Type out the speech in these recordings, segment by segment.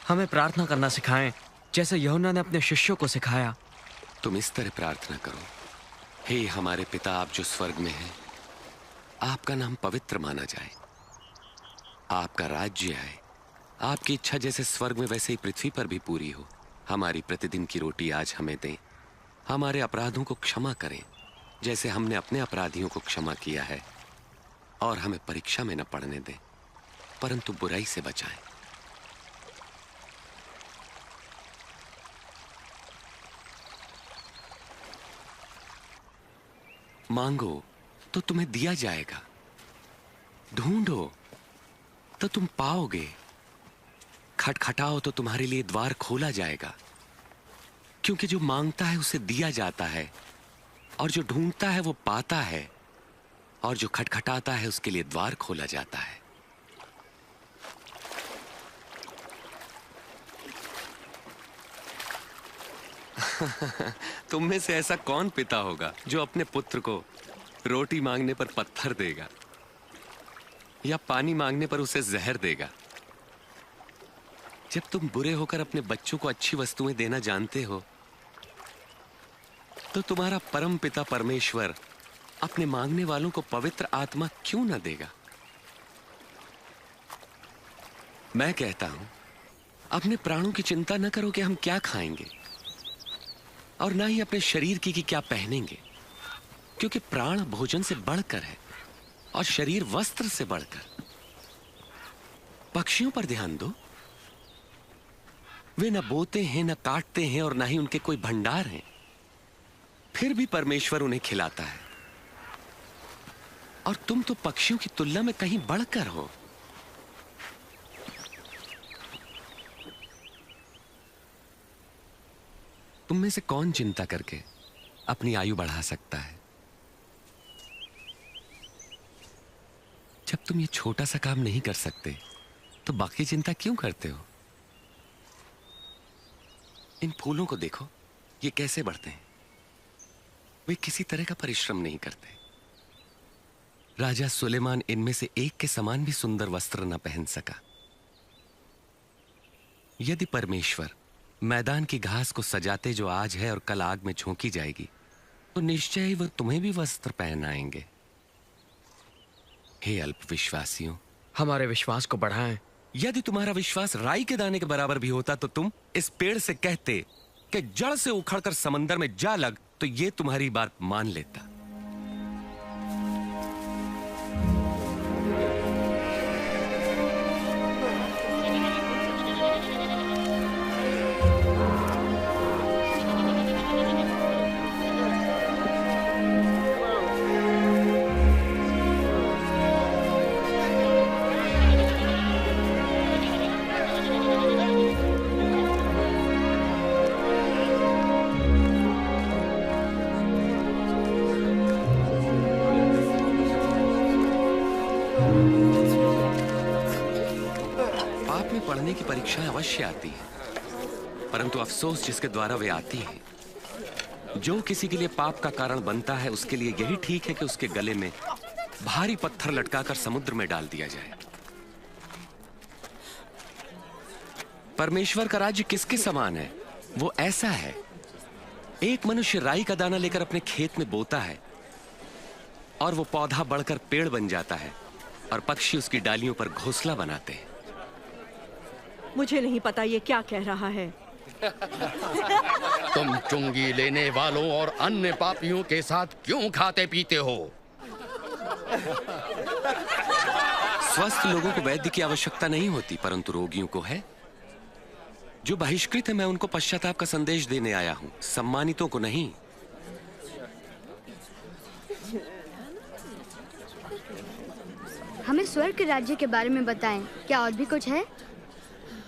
हमें प्रार्थना करना सिखाएं, जैसे यूहन्ना ने अपने शिष्यों को सिखाया। तुम इस तरह प्रार्थना करो, हे हमारे पिता आप जो स्वर्ग में हैं, आपका नाम पवित्र माना जाए, आपका राज्य आए, आपकी इच्छा जैसे स्वर्ग में वैसे ही पृथ्वी पर भी पूरी हो। हमारी प्रतिदिन की रोटी आज हमें दें, हमारे अपराधों को क्षमा करें जैसे हमने अपने अपराधियों को क्षमा किया है, और हमें परीक्षा में न पड़ने दें परंतु बुराई से बचाएं। मांगो तो तुम्हें दिया जाएगा, ढूंढो तो तुम पाओगे, खटखटाओ तो तुम्हारे लिए द्वार खोला जाएगा। क्योंकि जो मांगता है उसे दिया जाता है, और जो ढूंढता है वो पाता है, और जो खटखटाता है उसके लिए द्वार खोला जाता है। तुम में से ऐसा कौन पिता होगा जो अपने पुत्र को रोटी मांगने पर पत्थर देगा या पानी मांगने पर उसे जहर देगा? जब तुम बुरे होकर अपने बच्चों को अच्छी वस्तुएं देना जानते हो, तो तुम्हारा परम पिता परमेश्वर अपने मांगने वालों को पवित्र आत्मा क्यों न देगा? मैं कहता हूं, अपने प्राणों की चिंता न करो कि हम क्या खाएंगे, और ना ही अपने शरीर की कि क्या पहनेंगे, क्योंकि प्राण भोजन से बढ़कर है और शरीर वस्त्र से बढ़कर। पक्षियों पर ध्यान दो, वे न बोते हैं, न काटते हैं, और ना ही उनके कोई भंडार हैं, फिर भी परमेश्वर उन्हें खिलाता है। और तुम तो पक्षियों की तुलना में कहीं बढ़कर हो। तुम में से कौन चिंता करके अपनी आयु बढ़ा सकता है? जब तुम ये छोटा सा काम नहीं कर सकते तो बाकी चिंता क्यों करते हो? इन फूलों को देखो, ये कैसे बढ़ते हैं। वे किसी तरह का परिश्रम नहीं करते। राजा सुलेमान इनमें से एक के समान भी सुंदर वस्त्र न पहन सका। यदि परमेश्वर मैदान की घास को सजाते जो आज है और कल आग में झोंकी जाएगी, तो निश्चय ही वह तुम्हें भी वस्त्र पहनाएंगे। हे अल्पविश्वासियों, हमारे विश्वास को बढ़ाएं। यदि तुम्हारा विश्वास राई के दाने के बराबर भी होता तो तुम इस पेड़ से कहते कि जड़ से उखड़कर समंदर में जा लग, तो ये तुम्हारी बात मान लेता। पाप में पढ़ने की परीक्षाएं अवश्य आती हैं, परंतु अफसोस जिसके द्वारा वे आती हैं। जो किसी के लिए पाप का कारण बनता है, उसके लिए यही ठीक है कि उसके गले में भारी पत्थर लटकाकर समुद्र में डाल दिया जाए। परमेश्वर का राज्य किसके समान है? वो ऐसा है, एक मनुष्य राई का दाना लेकर अपने खेत में बोता है, और वो पौधा बढ़कर पेड़ बन जाता है, और पक्षी उसकी डालियों पर घोंसला बनाते हैं। मुझे नहीं पता ये क्या कह रहा है। तुम चुंगी लेने वालों और अन्य पापियों के साथ क्यों खाते पीते हो? स्वस्थ लोगों को वैद्य की आवश्यकता नहीं होती, परंतु रोगियों को है। जो बहिष्कृत है, मैं उनको पश्चाताप का संदेश देने आया हूं, सम्मानितों को नहीं। हमें स्वर्ग के राज्य के बारे में बताएं, क्या और भी कुछ है?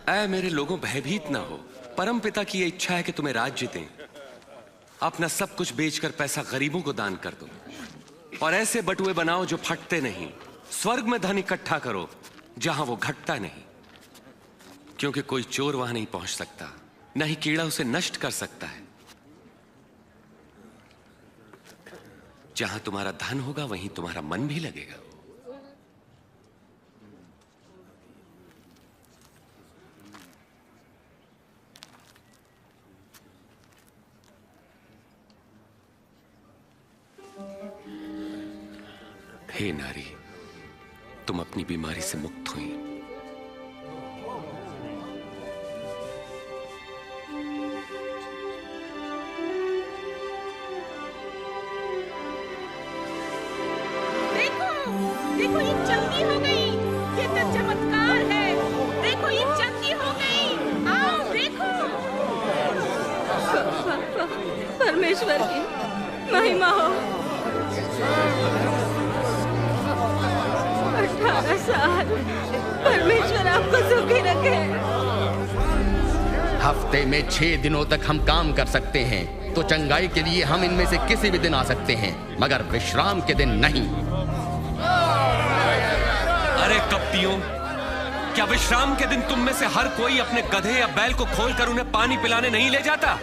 ऐ मेरे लोगों, भयभीत न हो। परम पिता की यह इच्छा है कि तुम्हें राज्य दें। अपना सब कुछ बेचकर पैसा गरीबों को दान कर दो, और ऐसे बटुए बनाओ जो फटते नहीं। स्वर्ग में धन इकट्ठा करो जहां वो घटता नहीं, क्योंकि कोई चोर वहां नहीं पहुंच सकता, न ही कीड़ा उसे नष्ट कर सकता है। जहां तुम्हारा धन होगा वहीं तुम्हारा मन भी लगेगा। हे नारी, तुम अपनी बीमारी से मुक्त हुई। देखो ये चंगी हो गई। ये तो चमत्कार है। देखो ये चंगी हो गई। आओ देखो। परमेश्वर की महिमा हो। 18 साल। परमेश्वर आपको सुखी रखे। हफ्ते में 6 दिनों तक हम काम कर सकते हैं, तो चंगाई के लिए हम इनमें से किसी भी दिन आ सकते हैं, मगर विश्राम के दिन नहीं। अरे कपटियों, क्या विश्राम के दिन तुम में से हर कोई अपने गधे या बैल को खोलकर उन्हें पानी पिलाने नहीं ले जाता?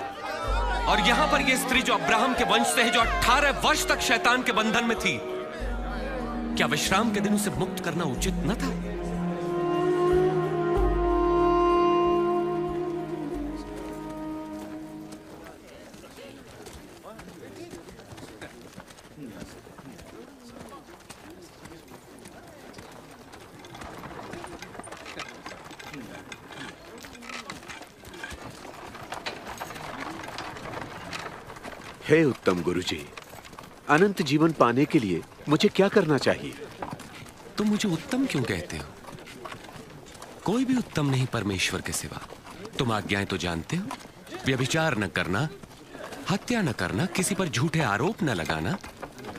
और यहां पर यह स्त्री जो अब्राहम के वंश से है, जो 18 वर्ष तक शैतान के बंधन में थी, क्या विश्राम के दिन उसे मुक्त करना उचित न था? हे उत्तम गुरुजी, अनंत जीवन पाने के लिए मुझे क्या करना चाहिए? तुम मुझे उत्तम क्यों कहते हो? कोई भी उत्तम नहीं परमेश्वर के सिवा। तुम आज्ञाएं तो जानते हो। व्यभिचार न करना, हत्या न करना, किसी पर झूठे आरोप न लगाना,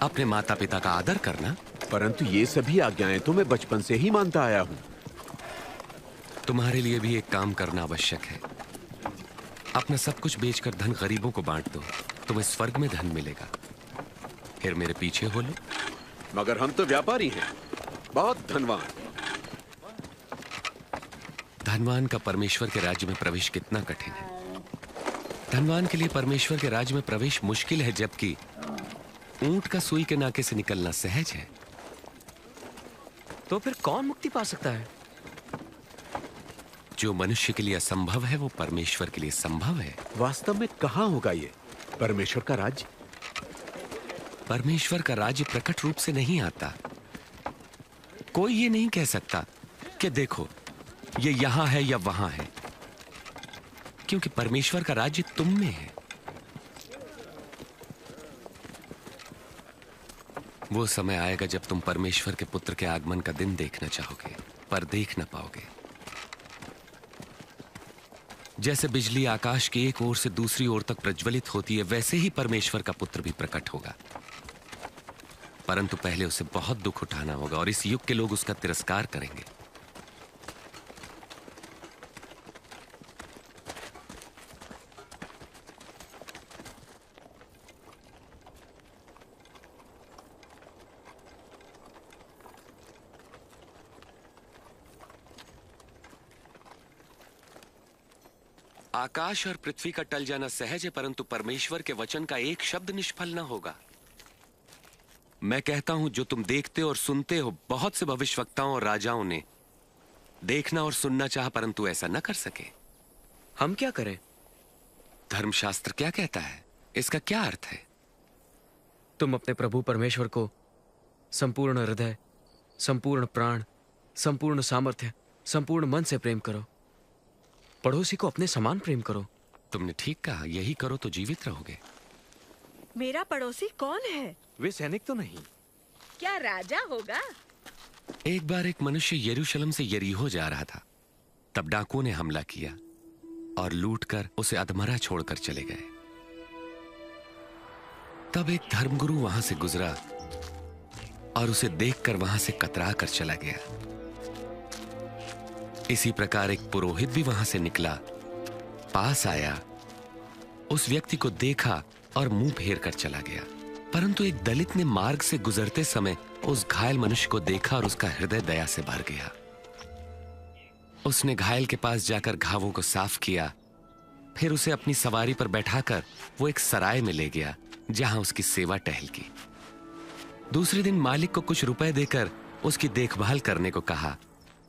अपने माता पिता का आदर करना। परंतु ये सभी आज्ञाएं तो मैं बचपन से ही मानता आया हूँ। तुम्हारे लिए भी एक काम करना आवश्यक है। अपना सब कुछ बेचकर धन गरीबों को बांट दो, तुम्हें स्वर्ग में धन मिलेगा। फिर मेरे पीछे हो लो। मगर हम तो व्यापारी हैं, बहुत धनवान। धनवान का परमेश्वर के राज्य में प्रवेश कितना कठिन है। धनवान के लिए परमेश्वर के राज्य में प्रवेश मुश्किल है, जबकि ऊंट का सुई के नाके से निकलना सहज है। तो फिर कौन मुक्ति पा सकता है? जो मनुष्य के लिए असंभव है, वो परमेश्वर के लिए संभव है। वास्तव में कहाँ होगा ये परमेश्वर का राज्य? परमेश्वर का राज्य प्रकट रूप से नहीं आता। कोई ये नहीं कह सकता कि देखो ये यहां है या वहां है, क्योंकि परमेश्वर का राज्य तुम में है। वो समय आएगा जब तुम परमेश्वर के पुत्र के आगमन का दिन देखना चाहोगे, पर देख ना पाओगे। जैसे बिजली आकाश की एक ओर से दूसरी ओर तक प्रज्वलित होती है, वैसे ही परमेश्वर का पुत्र भी प्रकट होगा। परंतु पहले उसे बहुत दुख उठाना होगा, और इस युग के लोग उसका तिरस्कार करेंगे। आकाश और पृथ्वी का टल जाना सहज है, परंतु परमेश्वर के वचन का एक शब्द निष्फल न होगा। मैं कहता हूं, जो तुम देखते और सुनते हो, बहुत से भविष्यवक्ताओं और राजाओं ने देखना और सुनना चाहा, परंतु ऐसा न कर सके। हम क्या करें? धर्मशास्त्र क्या कहता है? इसका क्या अर्थ है? तुम अपने प्रभु परमेश्वर को संपूर्ण हृदय, संपूर्ण प्राण, संपूर्ण सामर्थ्य, संपूर्ण मन से प्रेम करो। पड़ोसी को अपने समान प्रेम करो। तुमने ठीक कहा, यही करो तो जीवित रहोगे। मेरा पड़ोसी कौन है? वे सैनिक तो नहीं। क्या राजा होगा? एक बार एक मनुष्य यरूशलेम से यरीहो जा रहा था। तब डाकुओं ने हमला किया और लूटकर उसे अधमरा छोड़कर चले गए। तब एक धर्मगुरु वहां से गुजरा और उसे देखकर वहां से कतरा कर चला गया। इसी प्रकार एक पुरोहित भी वहां से निकला, पास आया, उस व्यक्ति को देखा और मुंह फेर कर चला गया। परंतु एक दलित ने मार्ग से गुजरते समय उस घायल मनुष्य को देखा और उसका हृदय दया से भर गया। उसने घायल के पास जाकर घावों को साफ किया, फिर उसे अपनी सवारी पर बैठाकर वो एक सराय में ले गया, जहां उसकी सेवा टहल की। दूसरे दिन मालिक को कुछ रुपए देकर उसकी देखभाल करने को कहा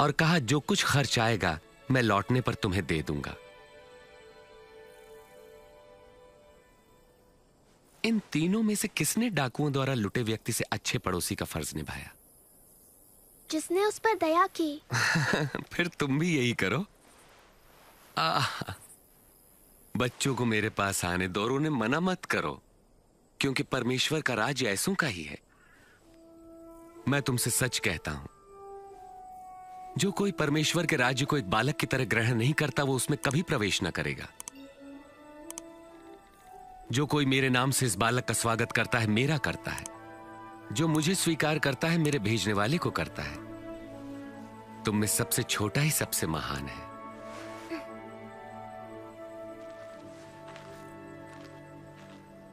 और कहा, जो कुछ खर्च आएगा मैं लौटने पर तुम्हें दे दूंगा। इन तीनों में से किसने डाकुओं द्वारा लुटे व्यक्ति से अच्छे पड़ोसी का फर्ज निभाया? जिसने उस पर दया की। फिर तुम भी यही करो। बच्चों को मेरे पास आने दो और उन्हें मना मत करो, क्योंकि परमेश्वर का राज्य ऐसों का ही है। मैं तुमसे सच कहता हूं, जो कोई परमेश्वर के राज्य को एक बालक की तरह ग्रहण नहीं करता, वो उसमें कभी प्रवेश न करेगा। जो कोई मेरे नाम से इस बालक का स्वागत करता है, मेरा करता है। जो मुझे स्वीकार करता है, मेरे भेजने वाले को करता है। तुम में सबसे छोटा ही सबसे महान है।